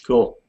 Cool.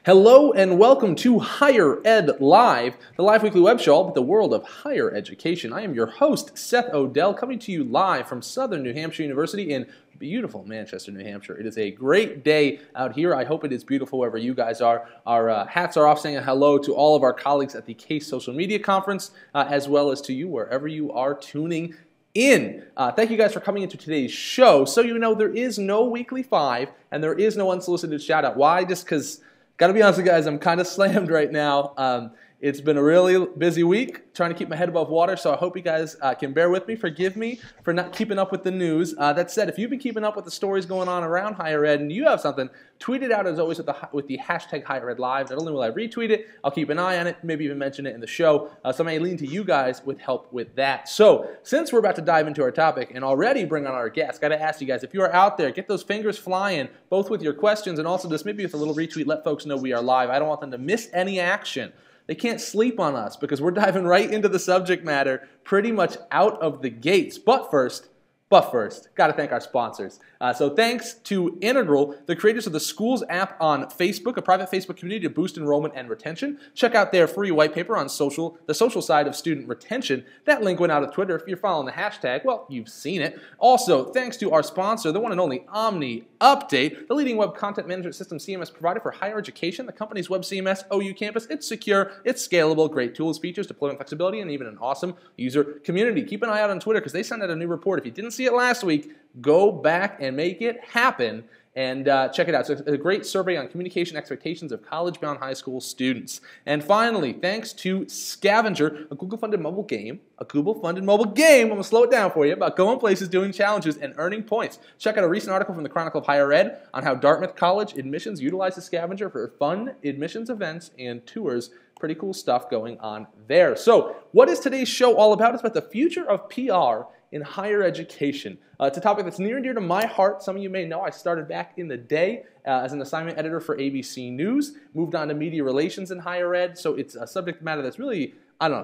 Hello and welcome to Higher Ed Live, the live weekly web show about the world of higher education. I am your host, Seth Odell, coming to you live from Southern New Hampshire University in beautiful Manchester, New Hampshire. It is a great day out here. I hope it is beautiful wherever you guys are. Our hats are off saying a hello to all of our colleagues at the Case Social Media Conference, as well as to you wherever you are tuning in. Thank you guys for coming into today's show. So you know there is no Weekly 5 and there is no unsolicited shout out. Why? Just because, gotta be honest with you guys, I'm kind of slammed right now. It's been a really busy week trying to keep my head above water, so I hope you guys can bear with me. Forgive me for not keeping up with the news. That said, if you've been keeping up with the stories going on around higher ed and you have something, tweet it out as always with the hashtag Higher Ed Live. Not only will I retweet it, I'll keep an eye on it, maybe even mention it in the show. So I may lean to you guys with help with that. So since we're about to dive into our topic and already bring on our guest, got to ask you guys, if you are out there, get those fingers flying, both with your questions and also just maybe with a little retweet, let folks know we are live. I don't want them to miss any action. They can't sleep on us because we're diving right into the subject matter pretty much out of the gates. But first, got to thank our sponsors. So thanks to Integral, the creators of the Schools app on Facebook, a private Facebook community to boost enrollment and retention. Check out their free white paper on the social side of student retention. That link went out of Twitter. If you're following the hashtag, well, you've seen it. Also, thanks to our sponsor, the one and only Omni Update, the leading web content management system CMS provider for higher education. The company's web CMS, OU Campus. It's secure, it's scalable, great tools, features, deployment flexibility, and even an awesome user community. Keep an eye out on Twitter because they sent out a new report. If you didn't see it last week, go back and make it happen and check it out. So it's a great survey on communication expectations of college-bound high school students. And finally, thanks to Scavenger, a Google-funded mobile game. I'm going to slow it down for you, about going places, doing challenges, and earning points. Check out a recent article from the Chronicle of Higher Ed on how Dartmouth College admissions utilizes Scavenger for fun admissions events and tours. Pretty cool stuff going on there. So what is today's show all about? It's about the future of PR in higher education. It's a topic that's near and dear to my heart. Some of you may know I started back in the day as an assignment editor for ABC News, moved on to media relations in higher ed, so it's a subject matter that's really,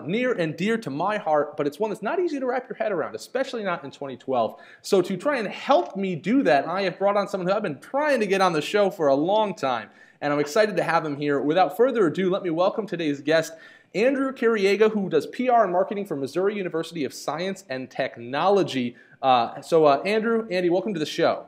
near and dear to my heart, but it's one that's not easy to wrap your head around, especially not in 2012. So to try and help me do that, I have brought on someone who I've been trying to get on the show for a long time, and I'm excited to have him here. Without further ado, let me welcome today's guest, Andrew Cariaga, who does PR and marketing for Missouri University of Science and Technology. Andy, welcome to the show.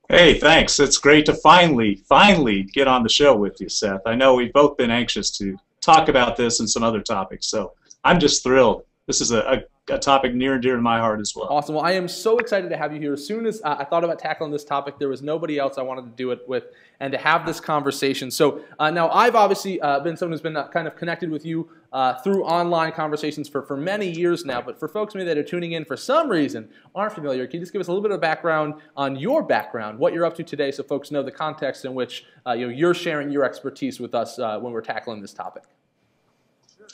Hey, thanks. It's great to finally get on the show with you, Seth. I know we've both been anxious to talk about this and some other topics, so I'm just thrilled. This is a topic near and dear to my heart as well. Awesome. Well, I am so excited to have you here. As soon as I thought about tackling this topic, there was nobody else I wanted to do it with and to have this conversation. So now I've obviously been someone who's been kind of connected with you through online conversations for many years now, but for folks maybe that are tuning in for some reason aren't familiar, can you just give us a little bit of background on your background, what you're up to today, so folks know the context in which you're sharing your expertise with us when we're tackling this topic?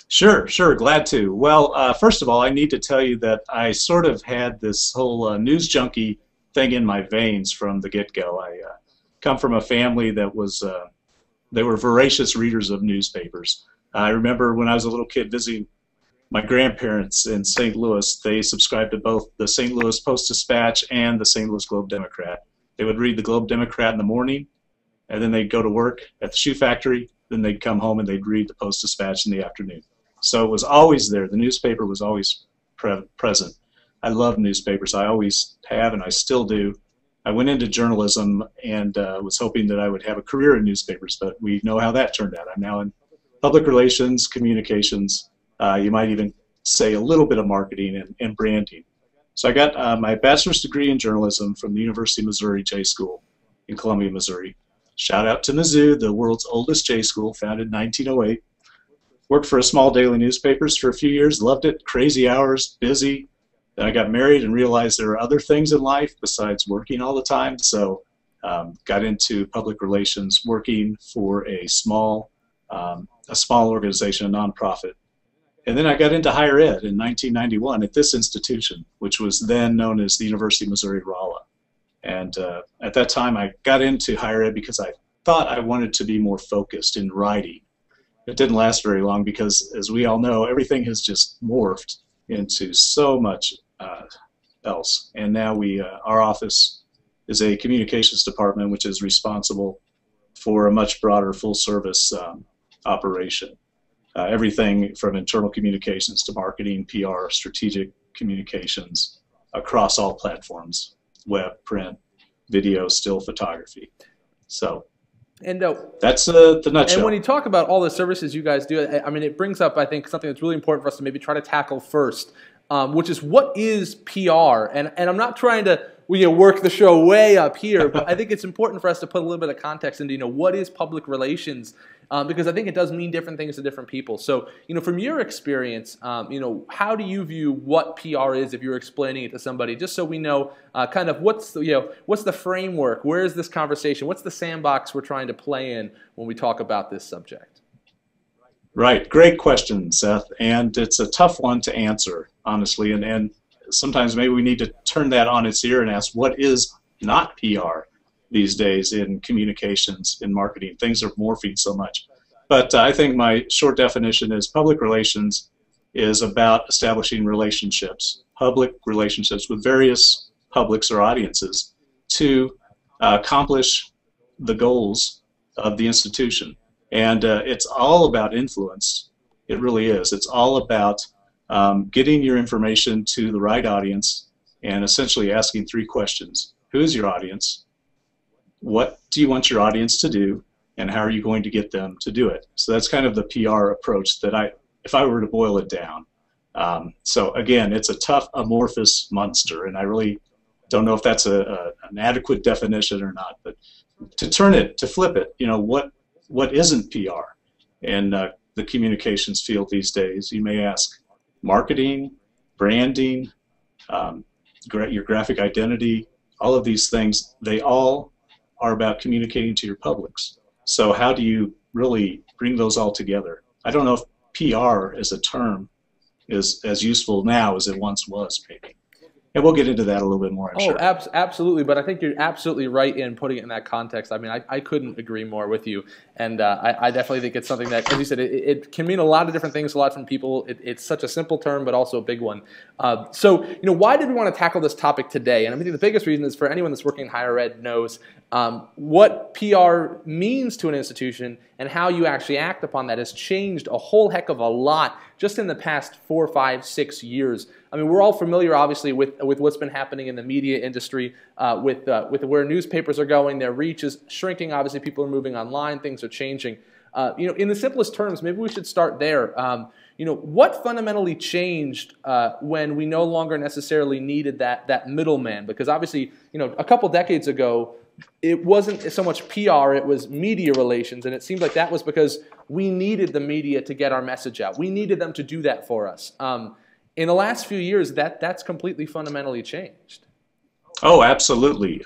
Sure, glad to. Well, first of all, I need to tell you that I sort of had this whole news junkie thing in my veins from the get-go. I come from a family that was, they were voracious readers of newspapers. I remember when I was a little kid visiting my grandparents in St. Louis, they subscribed to both the St. Louis Post-Dispatch and the St. Louis Globe-Democrat. They would read the Globe-Democrat in the morning, and then they'd go to work at the shoe factory, then they'd come home and they'd read the Post-Dispatch in the afternoon. So it was always there. The newspaper was always present. I love newspapers. I always have, and I still do. I went into journalism and was hoping that I would have a career in newspapers, but we know how that turned out. I'm now in public relations, communications. You might even say a little bit of marketing and branding. So I got my bachelor's degree in journalism from the University of Missouri J School in Columbia, Missouri. Shout out to Mizzou, the world's oldest J School, founded in 1908. Worked for a small daily newspapers for a few years, loved it, crazy hours, busy. Then I got married and realized there are other things in life besides working all the time, so got into public relations, working for a small organization, a nonprofit. And then I got into higher ed in 1991 at this institution, which was then known as the University of Missouri-Rolla. And at that time, I got into higher ed because I thought I wanted to be more focused in writing. It didn't last very long because, as we all know, everything has just morphed into so much else. And now our office is a communications department which is responsible for a much broader full-service operation. Everything from internal communications to marketing, PR, strategic communications across all platforms, web, print, video, still photography. So and that's the nutshell. And when you talk about all the services you guys do, I mean, it brings up, I think, something that's really important for us to maybe try to tackle first, which is what is PR? And I'm not trying to work the show way up here, but I think it's important for us to put a little bit of context into what is public relations, because I think it does mean different things to different people. So from your experience, how do you view what PR is if you're explaining it to somebody, just so we know kind of what's the framework, where is this conversation, what's the sandbox we're trying to play in when we talk about this subject? Right, great question, Seth, and it's a tough one to answer, honestly, and sometimes maybe we need to turn that on its ear and ask, what is not PR these days in communications, in marketing? Things are morphing so much. But I think my short definition is public relations is about establishing relationships, public relationships with various publics or audiences to accomplish the goals of the institution. And it's all about influence. It really is. It's all about getting your information to the right audience and essentially asking three questions. Who is your audience? What do you want your audience to do? And how are you going to get them to do it? So that's kind of the PR approach that if I were to boil it down. So again, it's a tough, amorphous monster, and I really don't know if that's an adequate definition or not. But to flip it, what isn't PR in the communications field these days? You may ask, marketing, branding, your graphic identity, all of these things, they all are about communicating to your publics. So how do you really bring those all together? I don't know if PR as a term is as useful now as it once was, maybe. And we'll get into that a little bit more, I'm sure. Absolutely. But I think you're absolutely right in putting it in that context. I mean, I couldn't agree more with you. And I definitely think it's something that, as you said, it can mean a lot of different things to a lot of different people. It's such a simple term, but also a big one. So, why did we want to tackle this topic today? And I think the biggest reason is for anyone that's working in higher ed knows what PR means to an institution and how you actually act upon that has changed a whole heck of a lot just in the past 4, 5, 6 years. I mean, we're all familiar, obviously, with what's been happening in the media industry, with where newspapers are going. Their reach is shrinking. Obviously, people are moving online. Things are changing. In the simplest terms, maybe we should start there. What fundamentally changed when we no longer necessarily needed that middleman? Because obviously, a couple decades ago, it wasn't so much PR, it was media relations, and it seemed like that was because we needed the media to get our message out. We needed them to do that for us. In the last few years, that's completely fundamentally changed. Oh, absolutely.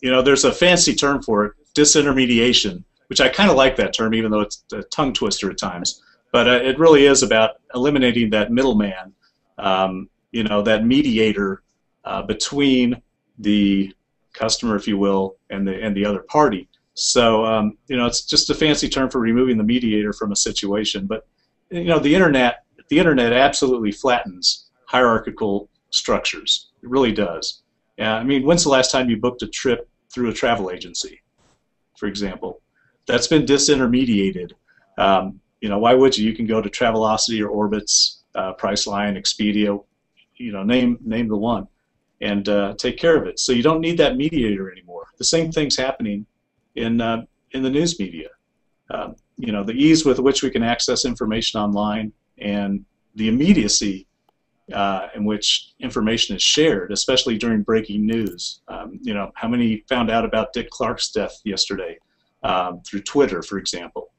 There's a fancy term for it, disintermediation, which I kind of like that term, even though it's a tongue twister at times. But it really is about eliminating that middleman, that mediator between the customer, if you will, and the other party. So it's just a fancy term for removing the mediator from a situation. But the internet absolutely flattens hierarchical structures. It really does. I mean, when's the last time you booked a trip through a travel agency, for example? That's been disintermediated. Why would you? You can go to Travelocity or Orbitz, Priceline, Expedia, name the one, and take care of it. So you don't need that mediator anymore. The same thing's happening in the news media. The ease with which we can access information online and the immediacy in which information is shared, especially during breaking news. How many found out about Dick Clark's death yesterday through Twitter, for example?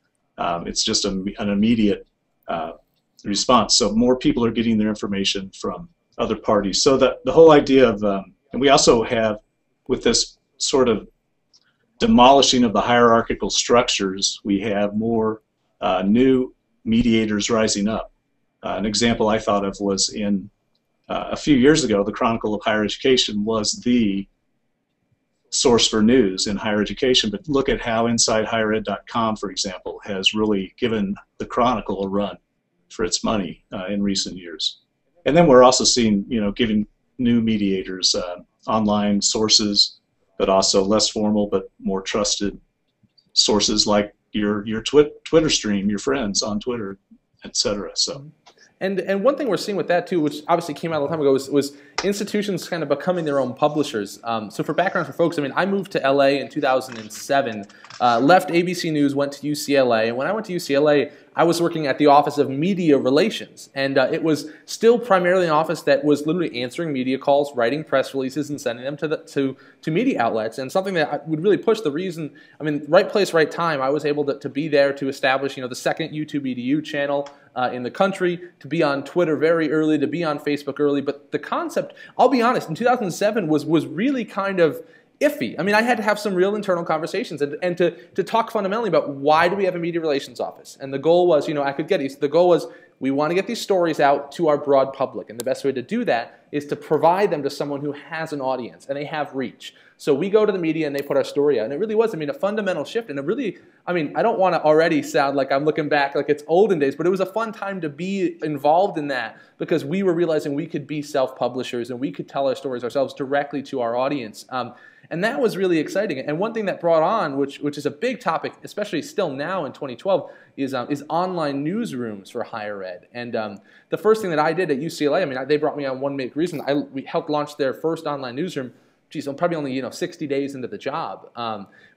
It's just an immediate response. So more people are getting their information from other parties. So the whole idea of, and we also have, with this sort of demolishing of the hierarchical structures, we have more new mediators rising up. An example I thought of was in a few years ago, the Chronicle of Higher Education was the source for news in higher education, but look at how InsideHigherEd.com, for example, has really given the Chronicle a run for its money in recent years. And then we're also seeing, giving new mediators online sources, but also less formal but more trusted sources like your Twitter stream, your friends on Twitter, etc. So. And one thing we're seeing with that too, which obviously came out a long time ago, was institutions kind of becoming their own publishers. So for background for folks, I mean, I moved to LA in 2007, left ABC News, went to UCLA, and when I went to UCLA, I was working at the Office of Media Relations, and it was still primarily an office that was literally answering media calls, writing press releases, and sending them to media outlets. And something that would really push the reason, I mean, right place, right time. I was able to be there to establish, the second YouTube EDU channel in the country, to be on Twitter very early, to be on Facebook early. But the concept, I'll be honest, in 2007 was really kind of iffy. I mean, I had to have some real internal conversations and to talk fundamentally about why do we have a media relations office. And the goal was, I could get these. The goal was we want to get these stories out to our broad public. And the best way to do that is to provide them to someone who has an audience and they have reach. So we go to the media and they put our story out. And it really was, a fundamental shift. And it really, I don't want to already sound like I'm looking back like it's olden days, but it was a fun time to be involved in that because we were realizing we could be self-publishers and we could tell our stories ourselves directly to our audience. And that was really exciting. And one thing that brought on, which is a big topic, especially still now in 2012, is online newsrooms for higher ed. And the first thing that I did at UCLA, they brought me on one big reason. We helped launch their first online newsroom. Geez, I'm probably only 60 days into the job.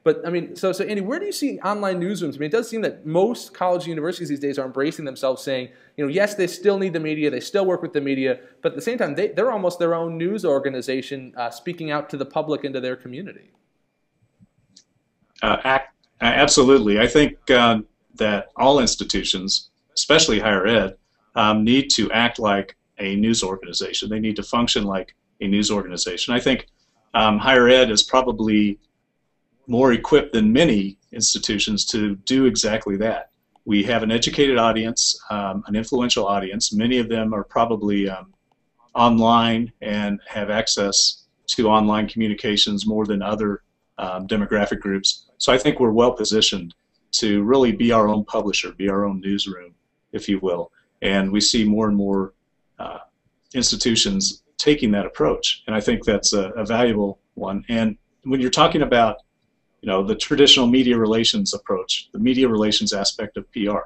But so Andy, where do you see online newsrooms? It does seem that most colleges and universities these days are embracing themselves, saying, yes, they still need the media, they still work with the media, but at the same time, they're almost their own news organization, speaking out to the public and to their community. Absolutely, I think that all institutions, especially higher ed, need to act like a news organization. They need to function like a news organization. I think higher ed is probably more equipped than many institutions to do exactly that. We have an educated audience, an influential audience. Many of them are probably online and have access to online communications more than other demographic groups. So I think we're well positioned to really be our own publisher, be our own newsroom, if you will. And we see more and more institutions taking that approach, and I think that's a valuable one. And when you're talking about the traditional media relations approach, the media relations aspect of PR,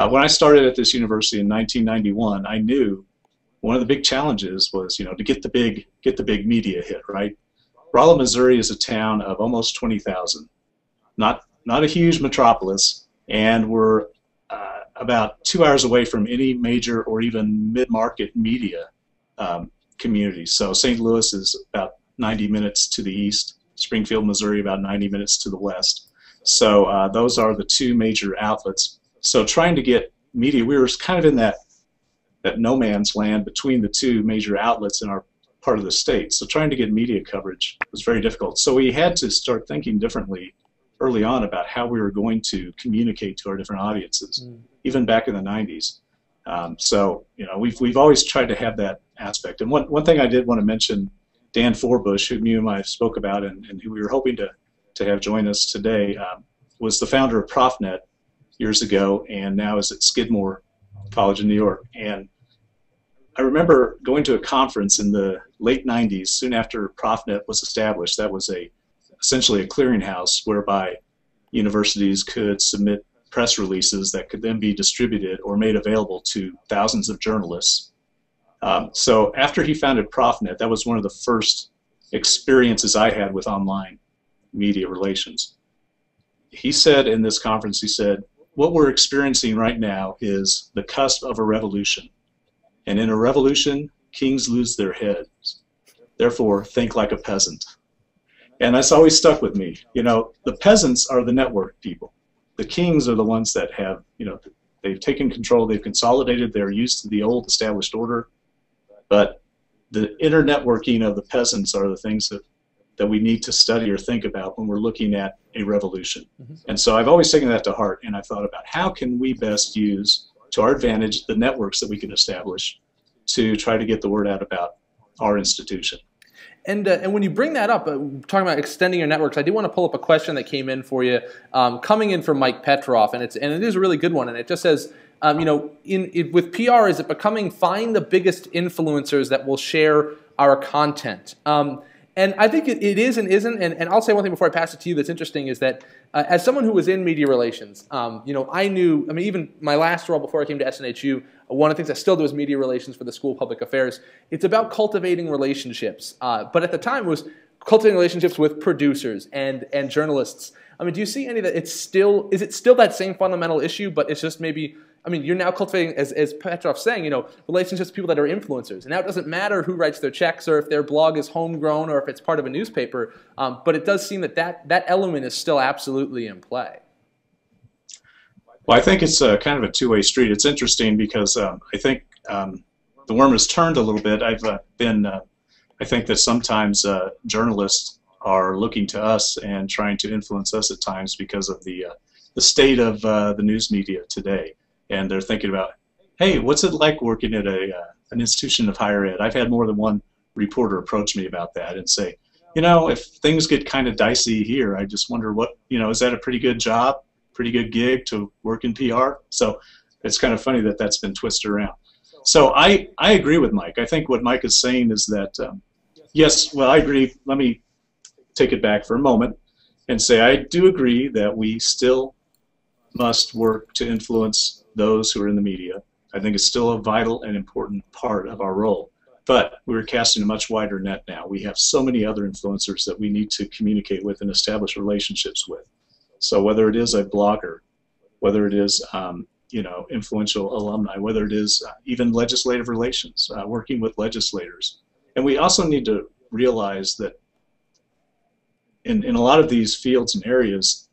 when I started at this university in 1991, I knew one of the big challenges was to get the big media hit, right? Rolla, Missouri is a town of almost 20,000, not a huge metropolis, and we're about 2 hours away from any major or even mid-market media communities. So St. Louis is about 90 minutes to the east, Springfield, Missouri about 90 minutes to the west. So those are the two major outlets. So trying to get media, we were kind of in that no man's land between the two major outlets in our part of the state. So trying to get media coverage was very difficult. So we had to start thinking differently early on about how we were going to communicate to our different audiences, even back in the 90s. So we've always tried to have that aspect. And one thing I did want to mention, Dan Forbush, who you and I spoke about and who we were hoping to have join us today, was the founder of ProfNet years ago and now is at Skidmore College in New York. And I remember going to a conference in the late 90s, soon after ProfNet was established. That was essentially a clearinghouse whereby universities could submit press releases that could then be distributed or made available to thousands of journalists. So after he founded ProfNet, that was one of the first experiences I had with online media relations. He said in this conference, he said, what we're experiencing right now is the cusp of a revolution. And in a revolution, kings lose their heads. Therefore, think like a peasant. And that's always stuck with me. The peasants are the network people. The kings are the ones that have, they've taken control, they've consolidated, they're used to the old established order. But the inner networking of the peasants are the things that we need to study or think about when we're looking at a revolution. Mm-hmm. And so I've always taken that to heart, and I've thought about how can we best use, to our advantage, the networks that we can establish to try to get the word out about our institution. And when you bring that up, talking about extending your networks, I do want to pull up a question that came in for you, coming in from Mike Petroff, and it is a really good one. And it just says, with PR, is it becoming find the biggest influencers that will share our content? And And I think it is and isn't. And I'll say one thing before I pass it to you that's interesting is that as someone who was in media relations, I knew, even my last role before I came to SNHU, one of the things I still do is media relations for the School of Public Affairs. It's about cultivating relationships. But at the time it was cultivating relationships with producers and journalists. Do you see any that is it still that same fundamental issue, but it's just maybe, you're now cultivating, as Petrov's saying, relationships with people that are influencers. And now it doesn't matter who writes their checks or if their blog is homegrown or if it's part of a newspaper, but it does seem that element is still absolutely in play. Well, I think it's kind of a two-way street. It's interesting because I think the worm has turned a little bit. I think that sometimes journalists are looking to us and trying to influence us at times because of the state of the news media today. And they're thinking about, hey, what's it like working at an institution of higher ed? I've had more than one reporter approach me about that and say, if things get kind of dicey here, I just wonder is that a pretty good job, pretty good gig to work in PR? So it's kind of funny that that's been twisted around. So I agree with Mike. I think what Mike is saying is that, yes, well, I agree. Let me take it back for a moment and say I do agree that we still must work to influence those who are in the media. I think it's still a vital and important part of our role. But we're casting a much wider net now. We have so many other influencers that we need to communicate with and establish relationships with. So whether it is a blogger, whether it is influential alumni, whether it is even legislative relations, working with legislators. And we also need to realize that in a lot of these fields and areas,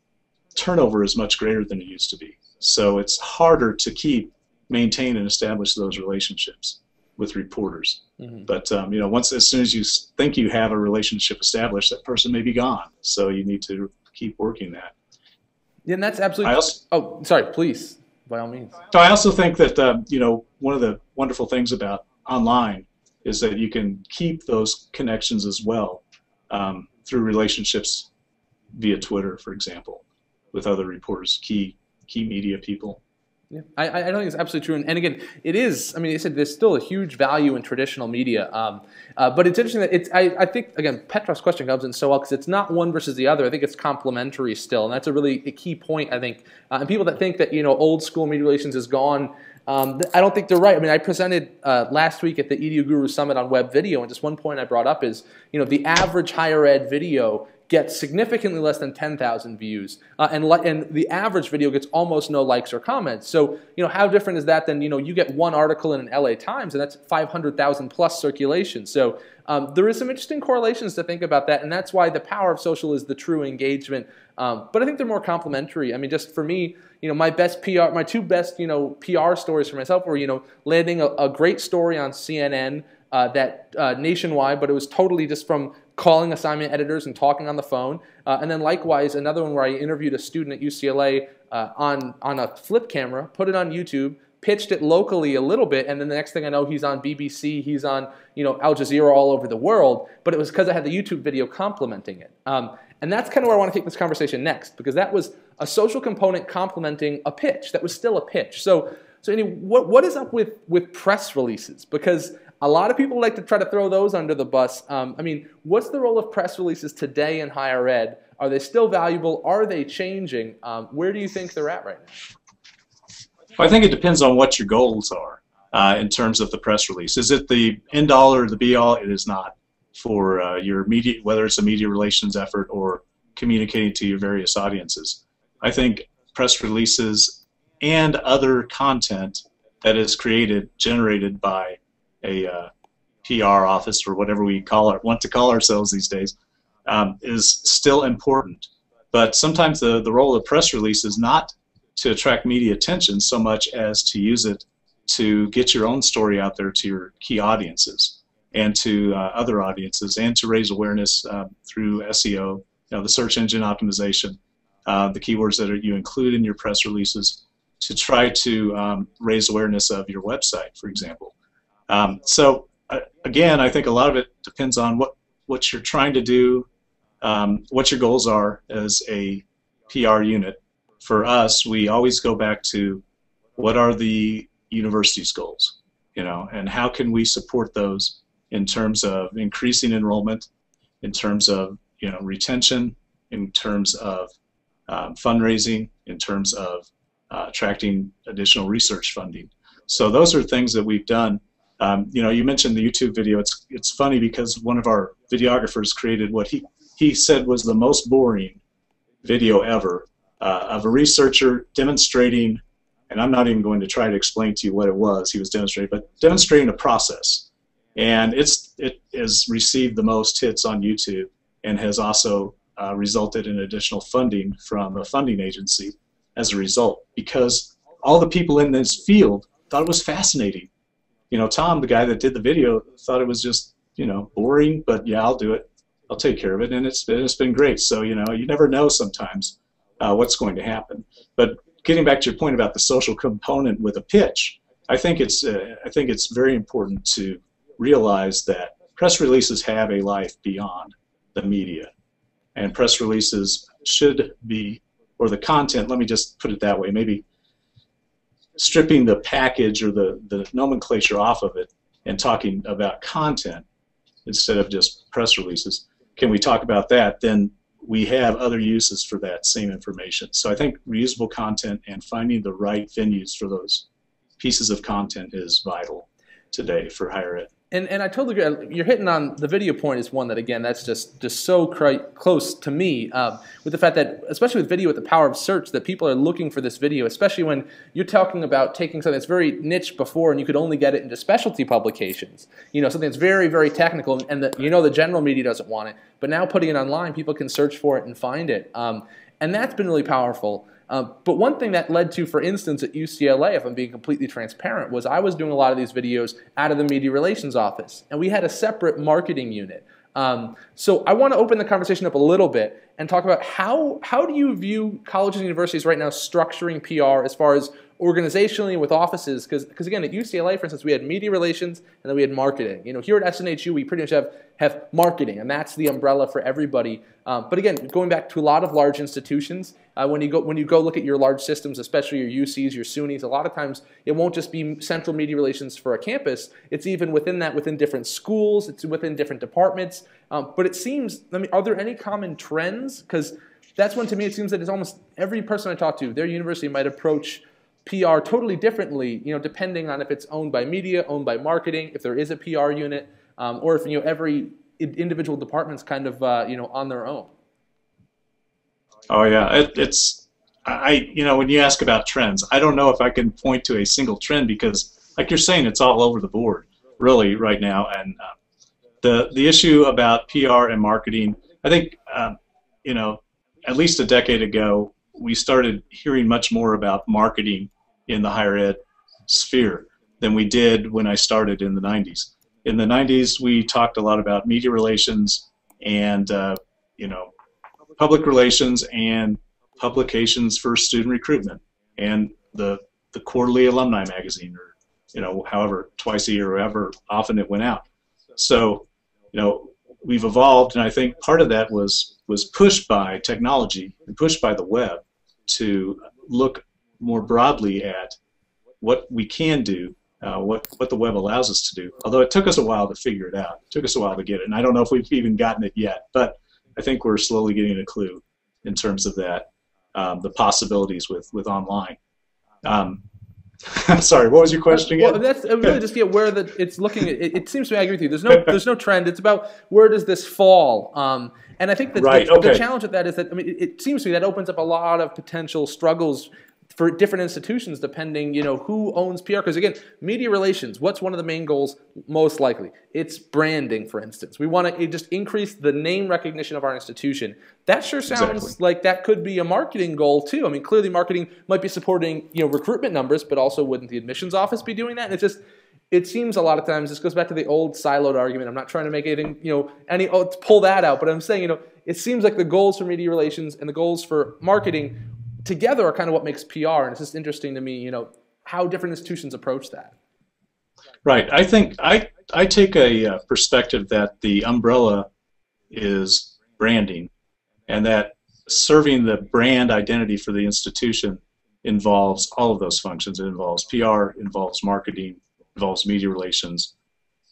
turnover is much greater than it used to be. So it's harder to maintain and establish those relationships with reporters. Mm-hmm. But as soon as you think you have a relationship established, that person may be gone. So you need to keep working that. Yeah, and that's absolutely. Sorry, please, by all means. So I also think that one of the wonderful things about online is that you can keep those connections as well through relationships via Twitter, for example, with other reporters, key media people. Yeah, I don't think it's absolutely true. And again, it is, they said there's still a huge value in traditional media. But it's interesting that I think, again, Petrov's question comes in so well because it's not one versus the other. I think it's complementary still. And that's a key point, I think. And people that think that, old school media relations is gone, I don't think they're right. I presented last week at the EDU Guru Summit on web video, and just one point I brought up is, the average higher ed video gets significantly less than 10,000 views, and the average video gets almost no likes or comments. So, how different is that than, you get one article in an LA Times, and that's 500,000 plus circulation. So there is some interesting correlations to think about that, and that's why the power of social is the true engagement. But I think they're more complementary. Just for me, my two best, PR stories for myself were, landing a great story on CNN that nationwide, but it was totally just from calling assignment editors and talking on the phone. And then likewise, another one where I interviewed a student at UCLA on a flip camera, put it on YouTube, pitched it locally a little bit, and then the next thing I know, he's on BBC, he's on Al Jazeera all over the world, but it was because I had the YouTube video complementing it. And that's kind of where I want to take this conversation next, because that was a social component complementing a pitch that was still a pitch. So anyway, what is up with press releases? Because a lot of people like to try to throw those under the bus. What's the role of press releases today in higher ed? Are they still valuable? Are they changing? Where do you think they're at right now? Well, I think it depends on what your goals are in terms of the press release. Is it the end all or the be all? It is not for your media, whether it's a media relations effort or communicating to your various audiences. I think press releases and other content that is generated by a PR office or whatever we want to call ourselves these days is still important. But sometimes the role of press release is not to attract media attention so much as to use it to get your own story out there to your key audiences and to other audiences, and to raise awareness through SEO, the search engine optimization, the keywords that you include in your press releases, to try to raise awareness of your website, for example. Again, I think a lot of it depends on what you're trying to do, what your goals are as a PR unit. For us, we always go back to what are the university's goals, and how can we support those in terms of increasing enrollment, in terms of retention, in terms of fundraising, in terms of attracting additional research funding. So those are things that we've done. You mentioned the YouTube video. It's funny because one of our videographers created what he said was the most boring video ever of a researcher demonstrating, and I'm not even going to try to explain to you what it was he was demonstrating, but demonstrating a process. And it has received the most hits on YouTube and has also resulted in additional funding from a funding agency as a result, because all the people in this field thought it was fascinating. Tom, the guy that did the video, thought it was just, boring, but yeah, I'll do it. I'll take care of it, and it's been great. So, you never know sometimes what's going to happen. But getting back to your point about the social component with a pitch, I think it's very important to realize that press releases have a life beyond the media, and press releases should be, or the content, let me just put it that way, maybe stripping the package or the nomenclature off of it and talking about content instead of just press releases. Can we talk about that? Then we have other uses for that same information. So I think reusable content and finding the right venues for those pieces of content is vital today for higher ed. And I totally agree. You're hitting on the video point is one that, again, that's just so close to me with the fact that, especially with video, with the power of search, that people are looking for this video, especially when you're talking about taking something that's very niche before and you could only get it into specialty publications, something that's very, very technical, and the general media doesn't want it. But now putting it online, people can search for it and find it. And that's been really powerful. But one thing that led to, for instance, at UCLA, if I'm being completely transparent, was I was doing a lot of these videos out of the media relations office, and we had a separate marketing unit. So I want to open the conversation up a little bit and talk about how do you view colleges and universities right now structuring PR as far as organizationally with offices? Because again, at UCLA, for instance, we had media relations and then we had marketing. Here at SNHU, we pretty much have marketing, and that's the umbrella for everybody. But again, going back to a lot of large institutions, when you go look at your large systems, especially your UCs, your SUNYs, a lot of times it won't just be central media relations for a campus. It's even within that, within different schools, it's within different departments. But it seems, are there any common trends? Because that's when, to me, it seems that it's almost every person I talk to, their university might approach PR totally differently, depending on if it's owned by media, owned by marketing, if there is a PR unit, or if every individual department's kind of on their own. Oh yeah, when you ask about trends, I don't know if I can point to a single trend, because, like you're saying, it's all over the board, really, right now. And the issue about PR and marketing, I think, at least a decade ago, we started hearing much more about marketing in the higher ed sphere than we did when I started in the 90s. In the 90s, we talked a lot about media relations and, public relations and publications for student recruitment and the quarterly alumni magazine, or, however, twice a year or however often it went out. So, we've evolved, and I think part of that was pushed by technology and pushed by the web to look more broadly at what we can do, what the web allows us to do. Although it took us a while to figure it out. It took us a while to get it, and I don't know if we've even gotten it yet, but I think we're slowly getting a clue in terms of that, the possibilities with online. Sorry, what was your question again? Well, that's really just where it's looking at. It seems to me, I agree with you. There's no trend. It's about where does this fall. And I think that the challenge with that is that, it seems to me that opens up a lot of potential struggles for different institutions, depending, who owns PR. Because again, media relations, what's one of the main goals? Most likely, it's branding, for instance. We want to just increase the name recognition of our institution. That sure sounds like that could be a marketing goal too. Clearly marketing might be supporting, recruitment numbers, but also wouldn't the admissions office be doing that? And it seems a lot of times, this goes back to the old siloed argument. I'm not trying to make anything, pull that out, but I'm saying, it seems like the goals for media relations and the goals for marketing together are kind of what makes PR, and it's just interesting to me, how different institutions approach that. Right. I think I take a perspective that the umbrella is branding, and that serving the brand identity for the institution involves all of those functions. It involves PR, involves marketing, involves media relations,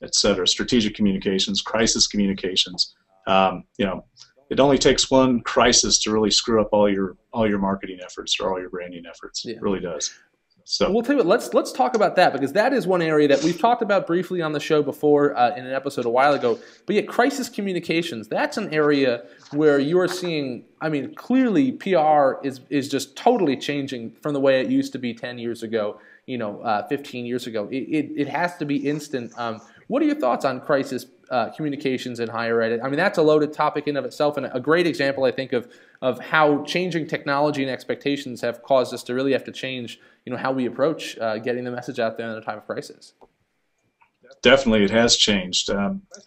etc., strategic communications, crisis communications. You know, it only takes one crisis to really screw up all your marketing efforts or all your branding efforts. Yeah. It really does. So we'll tell you what, let's talk about that, because that is one area that we've talked about briefly on the show before in an episode a while ago. But yeah, crisis communications, that's an area where you are seeing, I mean, clearly PR is just totally changing from the way it used to be 10 years ago, 15 years ago. It has to be instant. What are your thoughts on crisis communications in higher ed? I mean, that's a loaded topic in of itself, and a great example, I think, of how changing technology and expectations have caused us to really have to change, how we approach getting the message out there in a time of crisis. Definitely, it has changed.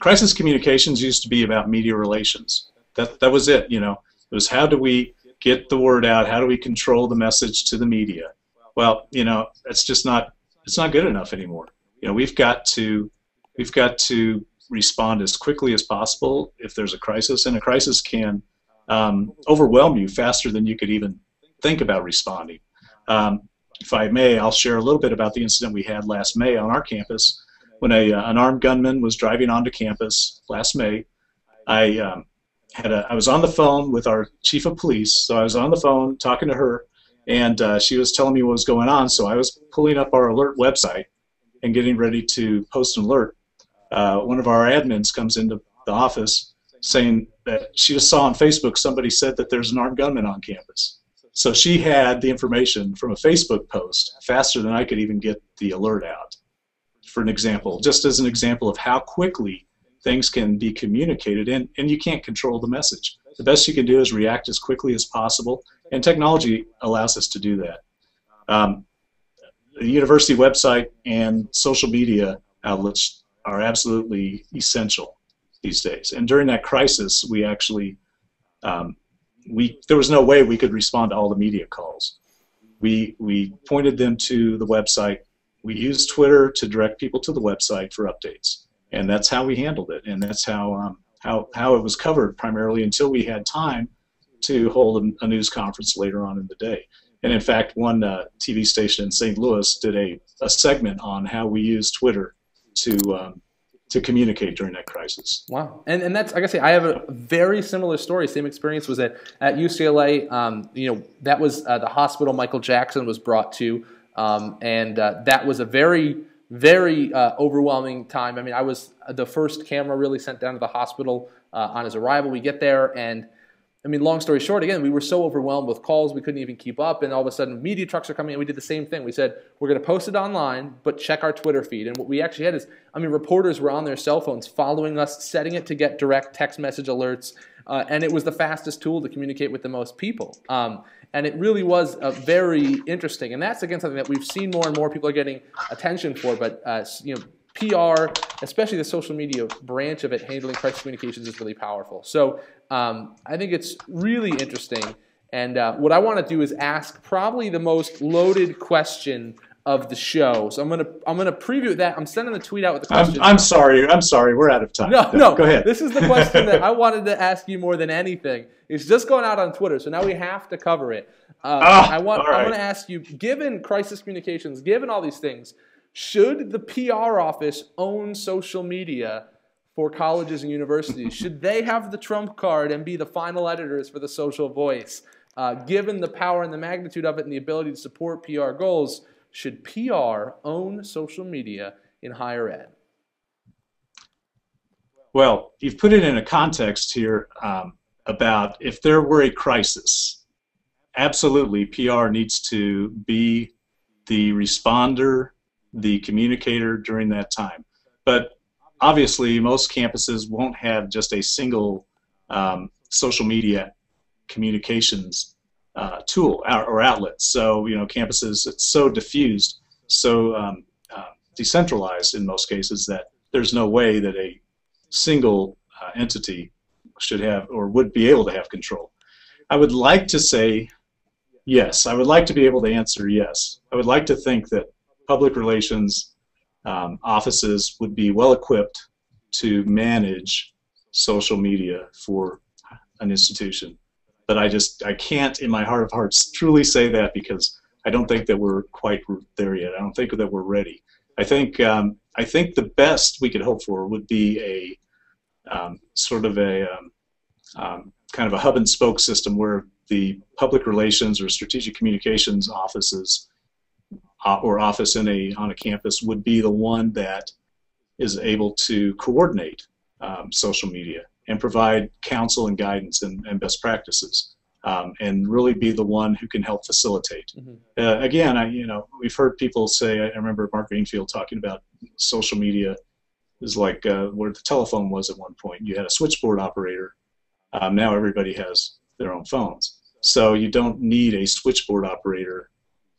Crisis communications used to be about media relations. That was it. It was, how do we get the word out? How do we control the message to the media? Well, it's just not good enough anymore. We've got to respond as quickly as possible if there's a crisis, and a crisis can overwhelm you faster than you could even think about responding. If I may, I'll share a little bit about the incident we had last May on our campus when an armed gunman was driving onto campus last May. I was on the phone with our chief of police, so I was on the phone talking to her, and she was telling me what was going on, so I was pulling up our alert website and getting ready to post an alert. One of our admins comes into the office saying that she just saw on Facebook somebody said that there's an armed gunman on campus. So she had the information from a Facebook post faster than I could even get the alert out, for an example, just as an example of how quickly things can be communicated, and you can't control the message. The best you can do is react as quickly as possible, and technology allows us to do that. The university website and social media outlets are absolutely essential these days. And during that crisis, we actually, there was no way we could respond to all the media calls. We pointed them to the website. We used Twitter to direct people to the website for updates. And that's how we handled it. And that's how it was covered primarily until we had time to hold a news conference later on in the day. And in fact, one TV station in St. Louis did a segment on how we use Twitter to communicate during that crisis. Wow. And that's, like I say, I have a very similar story. Same experience was at UCLA. That was the hospital Michael Jackson was brought to. And that was a very, very overwhelming time. I mean, I was the first camera really sent down to the hospital on his arrival. We get there, and I mean, long story short, again, we were so overwhelmed with calls we couldn't even keep up, and all of a sudden media trucks are coming in. We did the same thing. We said, we're going to post it online, but check our Twitter feed. And what we actually had is, I mean, reporters were on their cell phones following us, setting it to get direct text message alerts, and it was the fastest tool to communicate with the most people. And it really was very interesting. And that's, again, something that we've seen more and more people are getting attention for, but PR, especially the social media branch of it, handling crisis communications is really powerful. So I think it's really interesting. And what I want to do is ask probably the most loaded question of the show. So I'm gonna preview that. I'm sending the tweet out with the question. I'm sorry. We're out of time. No. Go ahead. This is the question that I wanted to ask you more than anything. It's just going out on Twitter, so now we have to cover it. I want to ask you, given crisis communications, given all these things, should the PR office own social media for colleges and universities? Should they have the trump card and be the final editors for the social voice? Given the power and the magnitude of it and the ability to support PR goals, should PR own social media in higher ed? Well, you've put it in a context here about if there were a crisis. Absolutely, PR needs to be the responder, the communicator during that time. But obviously, most campuses won't have just a single social media communications tool or outlet. So, campuses, it's so diffused, so decentralized in most cases that there's no way that a single entity should have or would be able to have control. I would like to say yes. I would like to be able to answer yes. I would like to think that public relations offices would be well equipped to manage social media for an institution. But I can't in my heart of hearts truly say that because I don't think that we're quite there yet. I don't think that we're ready. I think the best we could hope for would be sort of kind of a hub and spoke system where the public relations or strategic communications offices or office on a campus would be the one that is able to coordinate social media and provide counsel and guidance and best practices, and really be the one who can help facilitate. Again, we've heard people say, I remember Mark Greenfield talking about social media is like where the telephone was at one point. You had a switchboard operator. Now everybody has their own phones. So you don't need a switchboard operator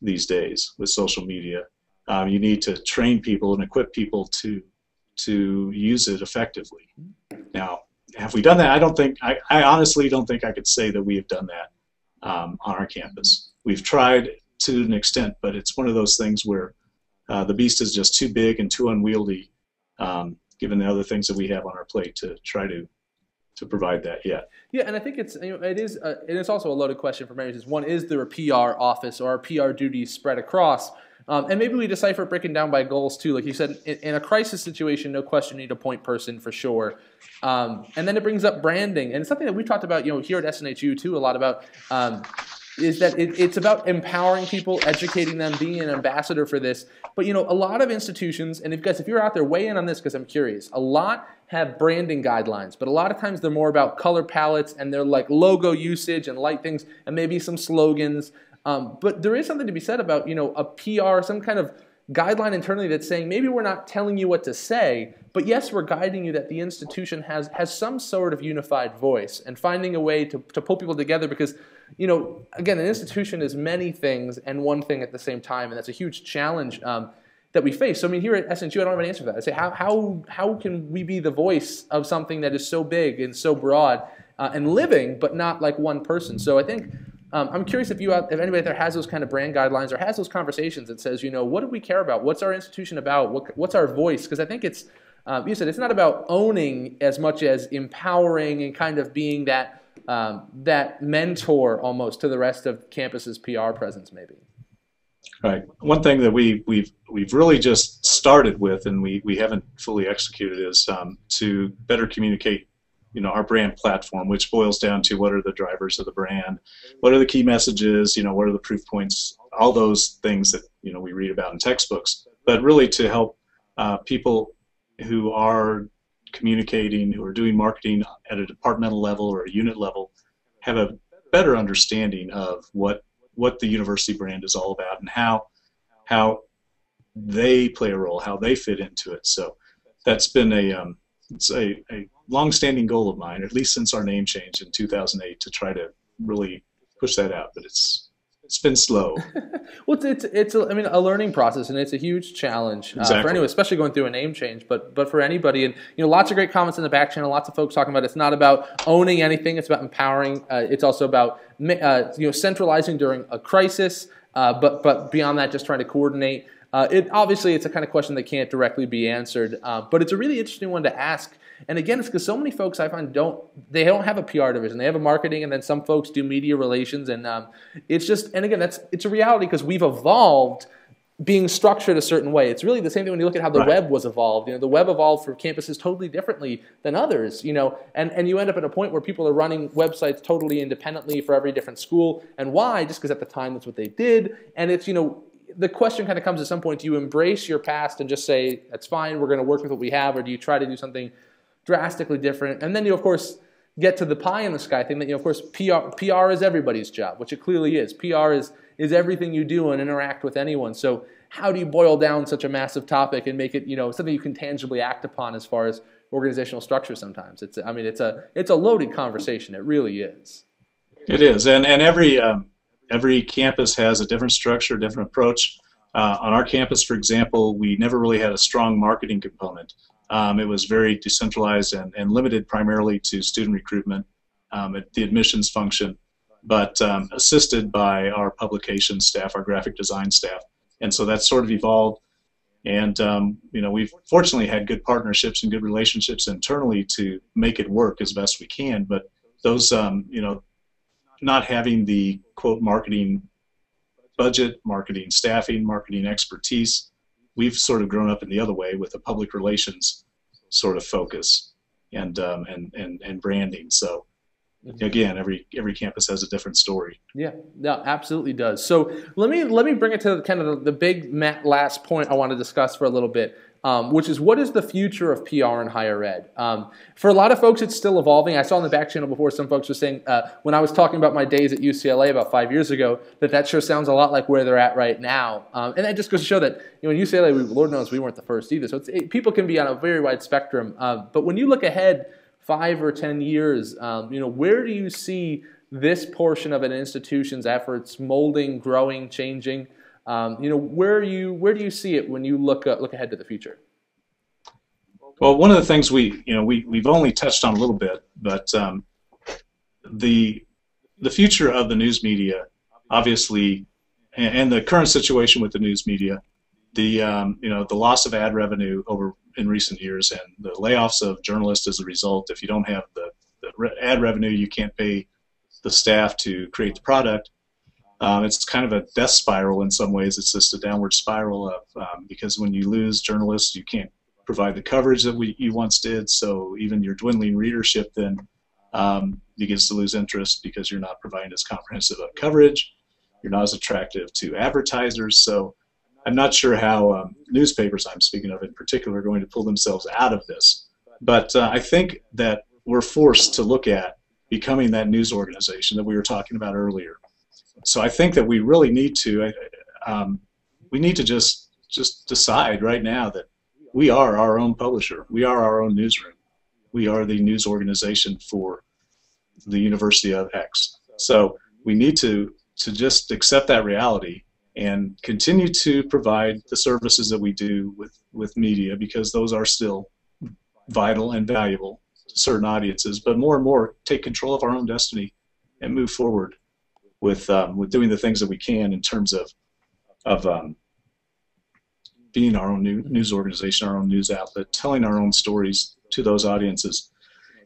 these days with social media. You need to train people and equip people to use it effectively. Now, have we done that? I honestly don't think I could say that we have done that on our campus. We've tried to an extent, but it's one of those things where the beast is just too big and too unwieldy, given the other things that we have on our plate to try to provide that yet. Yeah, and I think it's also a loaded question for many reasons. One, is there a PR office or are PR duties spread across? And maybe we decipher it breaking down by goals too. Like you said, in a crisis situation, no question, you need a point person for sure. And then it brings up branding, and it's something that we talked about, here at SNHU too, a lot about. Is that it's about empowering people, educating them, being an ambassador for this. But a lot of institutions, and if you're out there, weigh in on this because I'm curious. A lot have branding guidelines, but a lot of times they're more about color palettes and they're like logo usage and light things and maybe some slogans. But there is something to be said about a PR, some kind of guideline internally that's saying maybe we're not telling you what to say, but yes, we're guiding you that the institution has some sort of unified voice and finding a way to pull people together because, again, an institution is many things and one thing at the same time, and that's a huge challenge that we face. So, here at SNHU, I don't have an answer for that. I say, how can we be the voice of something that is so big and so broad and living, but not like one person? So I think I'm curious if anybody out there has those kind of brand guidelines or has those conversations that says, what do we care about? What's our institution about? What's our voice? Because I think it's, you said, it's not about owning as much as empowering and kind of being that mentor almost to the rest of campus's PR presence, maybe. Right. One thing that we've really just started with, and we haven't fully executed, is to better communicate our brand platform, which boils down to what are the drivers of the brand, what are the key messages, what are the proof points, all those things that we read about in textbooks, but really to help people who are communicating, who are doing marketing at a departmental level or a unit level, have a better understanding of what the university brand is all about and how they play a role, how they fit into it. So that's been it's a long-standing goal of mine, at least since our name change in 2008, to try to really push that out. But it's been slow. Well, it's a learning process, and it's a huge challenge for anyone, especially going through a name change. But for anybody, and lots of great comments in the back channel. Lots of folks talking about it's not about owning anything; it's about empowering. It's also about centralizing during a crisis. But beyond that, just trying to coordinate. Obviously, it's a kind of question that can't directly be answered, but it's a really interesting one to ask. And again, it's because so many folks I find don't have a PR division. They have a marketing, and then some folks do media relations, and it's just. And again, it's a reality because we've evolved being structured a certain way. It's really the same thing when you look at how the web was evolved. The web evolved for campuses totally differently than others. And you end up at a point where people are running websites totally independently for every different school. And why? Just because at the time that's what they did. And it's the question kind of comes at some point: do you embrace your past and just say that's fine, we're going to work with what we have, or do you try to do something drastically different? And then you of course get to the pie in the sky thing that of course PR is everybody's job, which it clearly is. PR is everything you do and interact with anyone. So how do you boil down such a massive topic and make it something you can tangibly act upon as far as organizational structure? Sometimes it's a loaded conversation. It really is. It is, and every campus has a different structure, different approach. On our campus, for example, we never really had a strong marketing component. It was very decentralized and limited primarily to student recruitment at the admissions function, but assisted by our publication staff, our graphic design staff. And so that sort of evolved. And, we've fortunately had good partnerships and good relationships internally to make it work as best we can. But those, not having the, quote, marketing budget, marketing staffing, marketing expertise, we've sort of grown up in the other way with a public relations sort of focus. and branding. So again, every campus has a different story. Yeah, no, absolutely does. So let me bring it to kind of the big last point I want to discuss for a little bit, which is what is the future of PR in higher ed? For a lot of folks, it's still evolving. I saw on the back channel before some folks were saying when I was talking about my days at UCLA about 5 years ago that sure sounds a lot like where they're at right now. And that just goes to show that in UCLA, Lord knows we weren't the first either. So people can be on a very wide spectrum. But when you look ahead 5 or 10 years, where do you see this portion of an institution's efforts molding, growing, changing? Where do you see it when you look ahead to the future? Well, one of the things we've only touched on a little bit, but the future of the news media, obviously, and the current situation with the news media, the loss of ad revenue in recent years and the layoffs of journalists as a result. If you don't have the ad revenue, you can't pay the staff to create the product. It's kind of a death spiral in some ways. It's just a downward spiral of because when you lose journalists, you can't provide the coverage that you once did. So even your dwindling readership then begins to lose interest because you're not providing as comprehensive of coverage. You're not as attractive to advertisers. So I'm not sure how newspapers, I'm speaking of in particular, are going to pull themselves out of this. But I think that we're forced to look at becoming that news organization that we were talking about earlier. So I think that we really need to, just decide right now that we are our own publisher. We are our own newsroom. We are the news organization for the University of X. So we need to just accept that reality and continue to provide the services that we do with media, because those are still vital and valuable to certain audiences, but more and more take control of our own destiny and move forward with doing the things that we can in terms of being our own news organization, our own news outlet, telling our own stories to those audiences.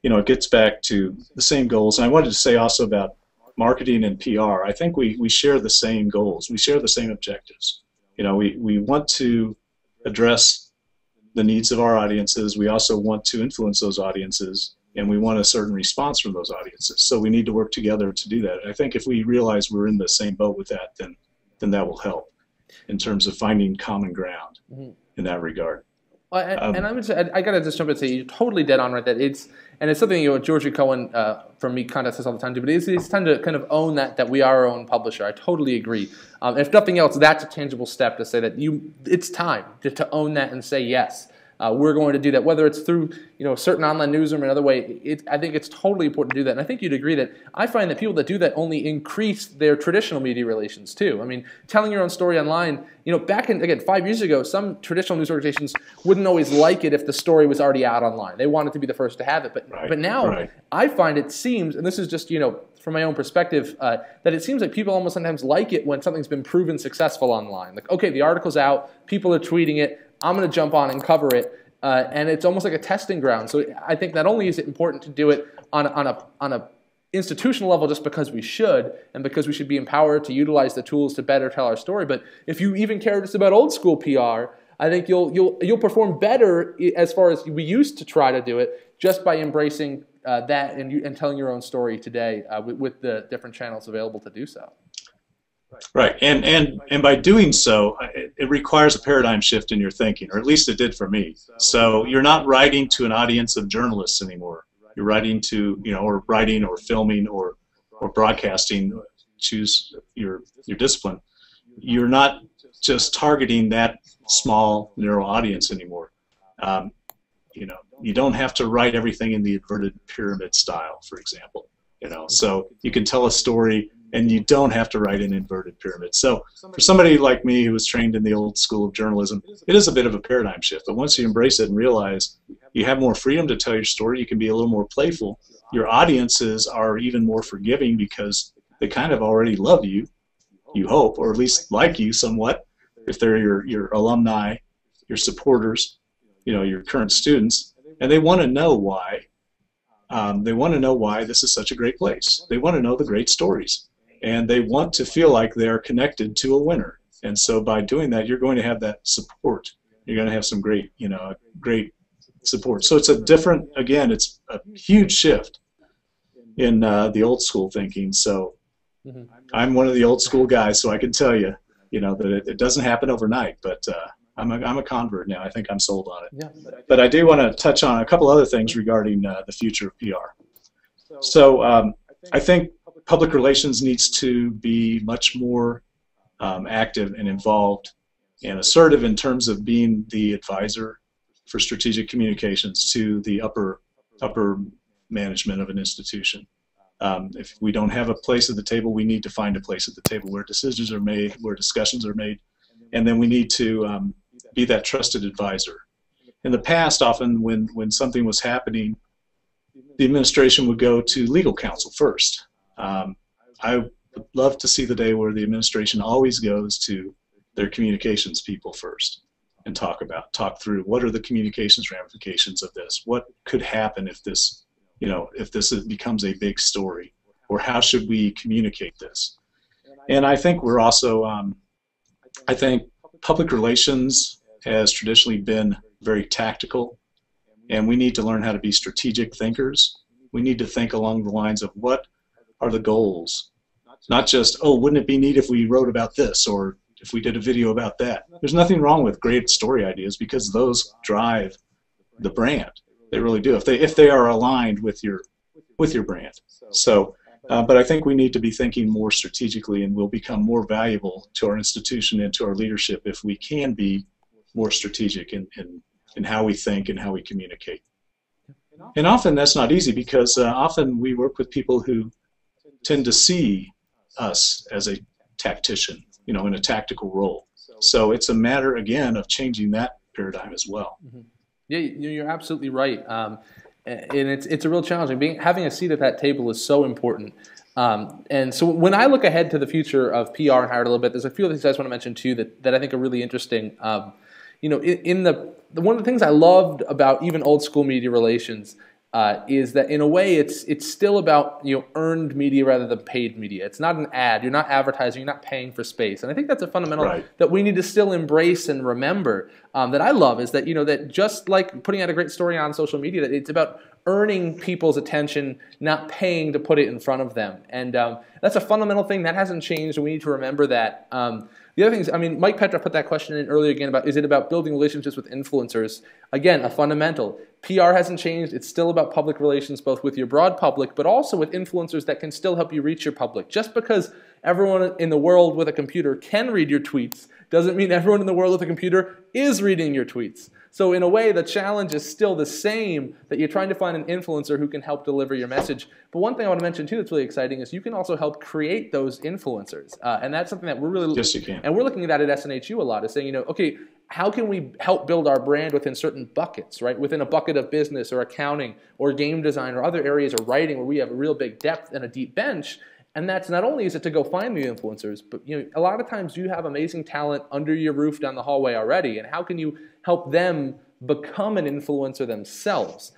It gets back to the same goals. And I wanted to say also about marketing and PR, I think we share the same goals. We share the same objectives. We want to address the needs of our audiences. We also want to influence those audiences, and we want a certain response from those audiences. So we need to work together to do that. And I think if we realize we're in the same boat with that, then that will help in terms of finding common ground in that regard. And I would say, I got to just jump in and say you're totally dead on right that it's something Georgia Cohen from me kind of says all the time too, but it's time to kind of own that we are our own publisher. I totally agree. If nothing else, that's a tangible step to say that it's time to own that and say yes. We're going to do that, whether it's through a certain online newsroom or another way. I think it's totally important to do that, and I think you'd agree that I find that people that do that only increase their traditional media relations too. I mean, telling your own story online. Back in, again, 5 years ago, some traditional news organizations wouldn't always like it if the story was already out online. They wanted to be the first to have it, but now I find it seems, and this is just from my own perspective, that it seems like people almost sometimes like it when something's been proven successful online. Like, okay, the article's out, people are tweeting it. I'm going to jump on and cover it, and it's almost like a testing ground. So I think not only is it important to do it on a institutional level just because we should, and because we should be empowered to utilize the tools to better tell our story, but if you even care just about old school PR, I think you'll perform better as far as we used to try to do it just by embracing that and telling your own story today with the different channels available to do so. Right, and by doing so, it requires a paradigm shift in your thinking, or at least it did for me. So you're not writing to an audience of journalists anymore. You're writing to, or writing or filming or broadcasting, choose your discipline. You're not just targeting that small, narrow audience anymore. You don't have to write everything in the inverted pyramid style, for example. So you can tell a story, and you don't have to write an inverted pyramid. So for somebody like me who was trained in the old school of journalism, it is a bit of a paradigm shift. But once you embrace it and realize you have more freedom to tell your story, you can be a little more playful. Your audiences are even more forgiving because they kind of already love you, you hope, or at least like you somewhat, if they're your alumni, your supporters, your current students, and they want to know why. They want to know why this is such a great place. They want to know the great stories. And they want to feel like they're connected to a winner. And so by doing that, you're going to have that support. You're going to have some great support. So it's a different, again, it's a huge shift in the old school thinking. So I'm one of the old school guys, so I can tell you, that it doesn't happen overnight, but I'm a convert now. I think I'm sold on it. Yeah. But I do want to touch on a couple other things regarding the future of PR. So I think public relations needs to be much more active and involved and assertive in terms of being the advisor for strategic communications to the upper management of an institution. If we don't have a place at the table, we need to find a place at the table where decisions are made, where discussions are made, and then we need to be that trusted advisor. In the past, often when something was happening, the administration would go to legal counsel first. I would love to see the day where the administration always goes to their communications people first and talk through what are the communications ramifications of this, what could happen if this becomes a big story, or how should we communicate this. And I think we're also, I think public relations has traditionally been very tactical, and we need to learn how to be strategic thinkers. We need to think along the lines of what are the goals, not just, oh, wouldn't it be neat if we wrote about this, or if we did a video about that. There's nothing wrong with great story ideas, because those drive the brand. They really do, if they are aligned with your brand. So, but I think we need to be thinking more strategically, and we'll become more valuable to our institution and to our leadership if we can be more strategic in how we think and how we communicate. And often that's not easy, because often we work with people who tend to see us as a tactician, in a tactical role. So it's a matter, again, of changing that paradigm as well. Mm-hmm. Yeah, you're absolutely right, and it's a real challenge. Having a seat at that table is so important. And so when I look ahead to the future of PR and Hired a little bit, there's a few things I just want to mention too that I think are really interesting. One of the things I loved about even old school media relations is that in a way it's still about earned media rather than paid media. It's not an ad. You're not advertising. You're not paying for space. And I think that's a fundamental that we need to still embrace and remember. That I love is that that just like putting out a great story on social media, that it's about earning people's attention, not paying to put it in front of them. And that's a fundamental thing that hasn't changed, and we need to remember that. The other thing is, Mike Petra put that question in earlier again about, is it about building relationships with influencers? Again, a fundamental. PR hasn't changed. It's still about public relations, both with your broad public, but also with influencers that can still help you reach your public. Just because everyone in the world with a computer can read your tweets doesn't mean everyone in the world with a computer is reading your tweets. So in a way, the challenge is still the same, that you're trying to find an influencer who can help deliver your message. But one thing I want to mention too that's really exciting is you can also help create those influencers. And that's something that we're really yes, you can. And we're looking at that at SNHU a lot, is saying, okay, how can we help build our brand within certain buckets, right? Within a bucket of business or accounting or game design or other areas of writing where we have a real big depth and a deep bench. And that's not only is it to go find the influencers, but a lot of times you have amazing talent under your roof down the hallway already. And how can you help them become an influencer themselves?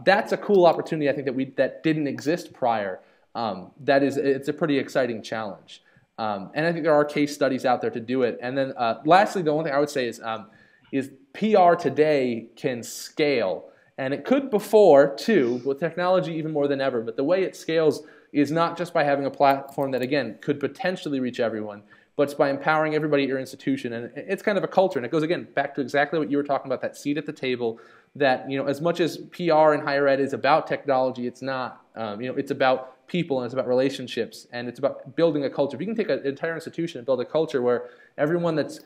That's a cool opportunity, I think, that didn't exist prior. It's a pretty exciting challenge. And I think there are case studies out there to do it. And then lastly, the only thing I would say is PR today can scale. And it could before, too, with technology even more than ever. But the way it scales is not just by having a platform that, again, could potentially reach everyone, but it's by empowering everybody at your institution. And it's kind of a culture. And it goes, again, back to exactly what you were talking about, that seat at the table, that, as much as PR and higher ed is about technology, it's not. It's about people, and it's about relationships, and it's about building a culture. If you can take an entire institution and build a culture where everyone that's,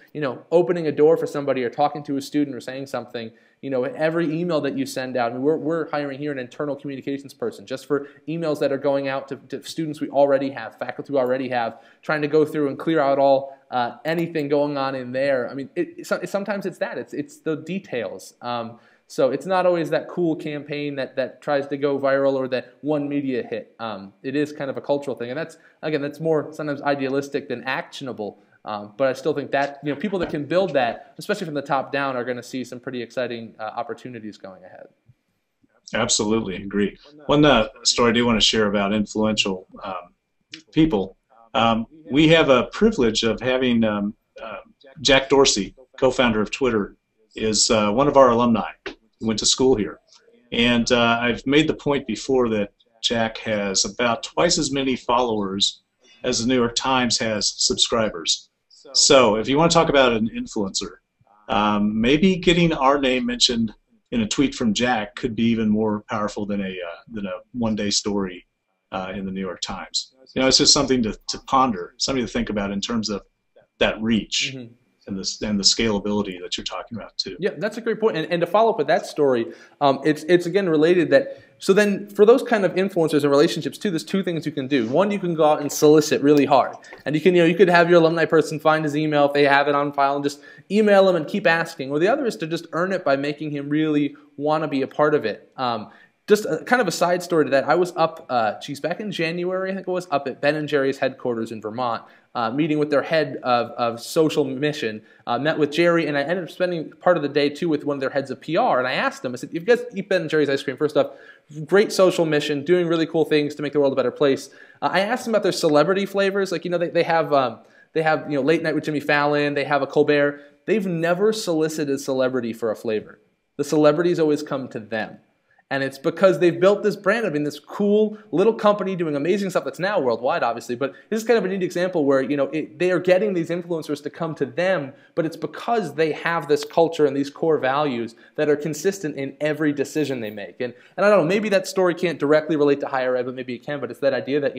opening a door for somebody or talking to a student or saying something, every email that you send out, we're hiring here an internal communications person just for emails that are going out to students we already have, faculty we already have, trying to go through and clear out all anything going on in there. Sometimes it's that. It's the details. So it's not always that cool campaign that tries to go viral or that one media hit. It is kind of a cultural thing. And that's more sometimes idealistic than actionable. But I still think that people that can build that, especially from the top down, are going to see some pretty exciting opportunities going ahead. Absolutely, agree. One story I do want to share about influential people. We have a privilege of having Jack Dorsey, co-founder of Twitter, is one of our alumni. went to school here. And I've made the point before that Jack has about twice as many followers as the New York Times has subscribers. So if you want to talk about an influencer, maybe getting our name mentioned in a tweet from Jack could be even more powerful than a one-day story in the New York Times. You know, it's just something to ponder, something to think about in terms of that reach. Mm-hmm. And the scalability that you're talking about too. Yeah, that's a great point. And to follow up with that story, it's again related that. So then, for those kind of influencers and relationships too, there's two things you can do. One, you can go out and solicit really hard, and you could have your alumni person find his email if they have it on file and just email him and keep asking. Or the other is to just earn it by making him really want to be a part of it. Just kind of a side story to that. I was up, back in January, I think it was, up at Ben & Jerry's headquarters in Vermont, meeting with their head of social mission, met with Jerry, and I ended up spending part of the day, too, with one of their heads of PR, and I asked them, I said, if you guys eat Ben & Jerry's ice cream, first off, great social mission, doing really cool things to make the world a better place. I asked them about their celebrity flavors, like, they have Late Night with Jimmy Fallon, they have a Colbert. They've never solicited celebrity for a flavor. The celebrities always come to them. And it's because they've built this brand. I mean, this cool little company doing amazing stuff that's now worldwide, obviously. But this is kind of a neat example where, they are getting these influencers to come to them, but it's because they have this culture and these core values that are consistent in every decision they make. And I don't know, maybe that story can't directly relate to higher ed, but maybe it can. But it's that idea that,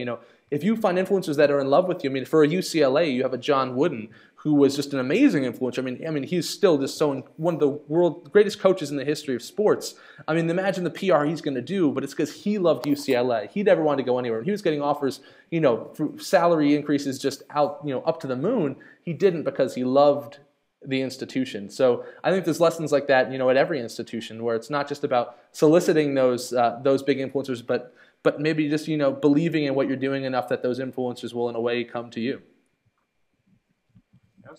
if you find influencers that are in love with you, I mean, for a UCLA, you have a John Wooden, who was just an amazing influencer. I mean, he's still just one of the world's greatest coaches in the history of sports. I mean, imagine the PR he's going to do, but it's because he loved UCLA. He never wanted to go anywhere. He was getting offers, for salary increases just out, up to the moon. He didn't because he loved the institution. So I think there's lessons like that, at every institution where it's not just about soliciting those big influencers, but maybe just, believing in what you're doing enough that those influencers will, in a way, come to you.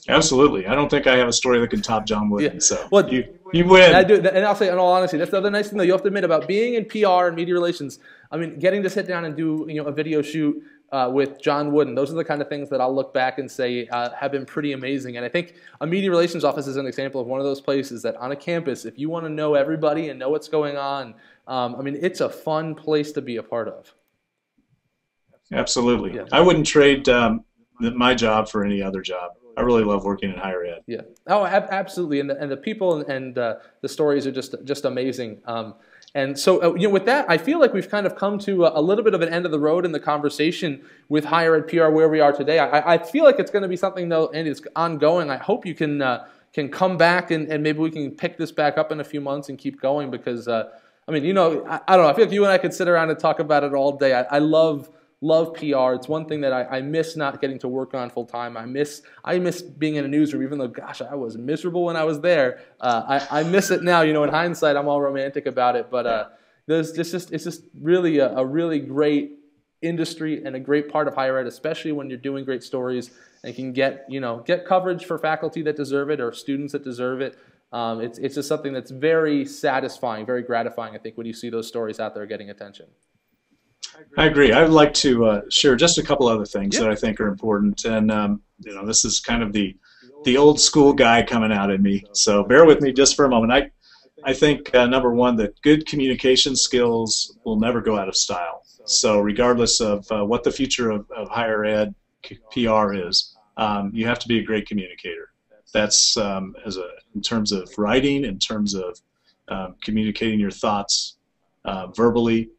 Absolutely. I don't think I have a story that can top John Wooden. Yeah. So well, you win. And I'll say, in all honesty, that's the other nice thing that you have to admit about being in PR and media relations. I mean, getting to sit down and do a video shoot with John Wooden, those are the kind of things that I'll look back and say have been pretty amazing. And I think a media relations office is an example of one of those places that on a campus, if you want to know everybody and know what's going on, I mean, it's a fun place to be a part of. Absolutely. Yeah. I wouldn't trade my job for any other job. I really love working in higher ed. Yeah. Oh, absolutely. And the people and the stories are just amazing. And so, with that, I feel like we've kind of come to a little bit of an end of the road in the conversation with higher ed PR where we are today. I feel like it's going to be something, though, and it's ongoing. I hope you can come back and maybe we can pick this back up in a few months and keep going because, I don't know. I feel like you and I could sit around and talk about it all day. I love PR. It's one thing that I miss not getting to work on full time. I miss being in a newsroom, even though, gosh, I was miserable when I was there. I miss it now. In hindsight, I'm all romantic about it. But it's just really a really great industry and a great part of higher ed, especially when you're doing great stories and can get coverage for faculty that deserve it or students that deserve it. It's just something that's very satisfying, very gratifying, I think, when you see those stories out there getting attention. I agree. I would like to share just a couple other things that I think are important, and this is kind of the old school guy coming out in me. So bear with me just for a moment. I think number one, that good communication skills will never go out of style. So regardless of what the future of higher ed PR is, you have to be a great communicator. That's in terms of writing, in terms of communicating your thoughts verbally,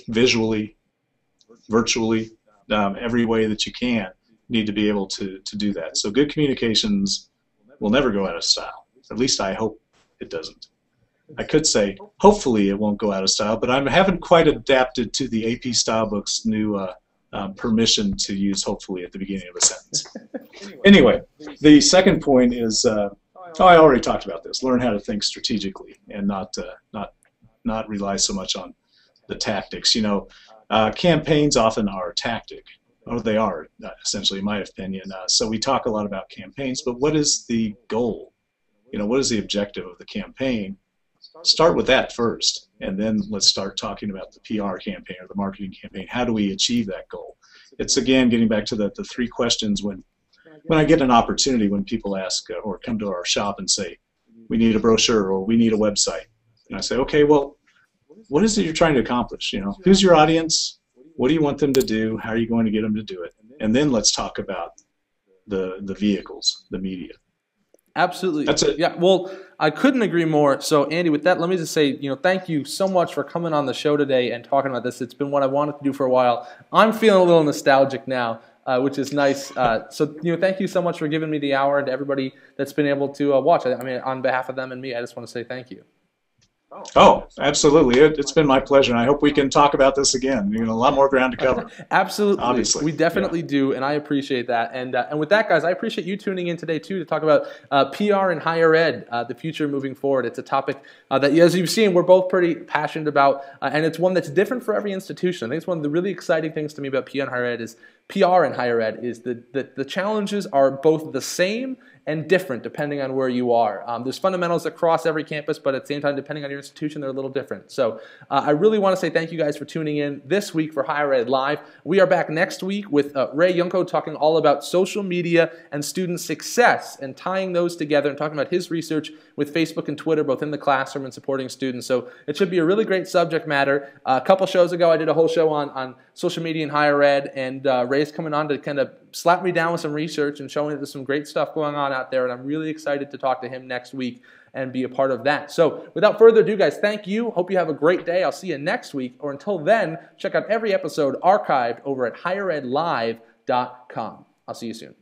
visually, virtually, every way that you can, need to be able to do that. So good communications will never go out of style. At least I hope it doesn't. I could say, hopefully it won't go out of style, but I haven't quite adapted to the AP Stylebook's new permission to use hopefully at the beginning of a sentence. Anyway, the second point is, I already talked about this, learn how to think strategically and not rely so much on the tactics. Campaigns often are a tactic, or they are, essentially, in my opinion. So we talk a lot about campaigns, but what is the goal? What is the objective of the campaign? Start with that first, and then let's start talking about the PR campaign or the marketing campaign. How do we achieve that goal? It's, again, getting back to the three questions when I get an opportunity, when people ask or come to our shop and say, we need a brochure or we need a website. And I say, okay, well, what is it you're trying to accomplish? You know, who's your audience? What do you want them to do? How are you going to get them to do it? And then let's talk about the vehicles, the media. Absolutely. That's it. Yeah, well, I couldn't agree more. So, Andy, with that, let me just say, thank you so much for coming on the show today and talking about this. It's been what I wanted to do for a while. I'm feeling a little nostalgic now, which is nice. So, thank you so much for giving me the hour, and to everybody that's been able to watch. I mean, on behalf of them and me, I just want to say thank you. Oh, absolutely. It's been my pleasure, and I hope we can talk about this again. A lot more ground to cover. Absolutely. Obviously. We definitely do, and I appreciate that. And with that, guys, I appreciate you tuning in today, too, to talk about PR in higher ed, the future moving forward. It's a topic that, as you've seen, we're both pretty passionate about, and it's one that's different for every institution. I think it's one of the really exciting things to me about PR in higher ed is the challenges are both the same and different depending on where you are. There's fundamentals across every campus, but at the same time, depending on your institution, they're a little different. So I really want to say thank you guys for tuning in this week for Higher Ed Live. We are back next week with Ray Yunko talking all about social media and student success and tying those together and talking about his research with Facebook and Twitter, both in the classroom and supporting students. So it should be a really great subject matter. A couple shows ago, I did a whole show on social media and higher ed, and Ray's coming on to kind of slap me down with some research and showing that there's some great stuff going on out there, and I'm really excited to talk to him next week and be a part of that. So without further ado, guys, thank you. Hope you have a great day. I'll see you next week, or until then, check out every episode archived over at higheredlive.com. I'll see you soon.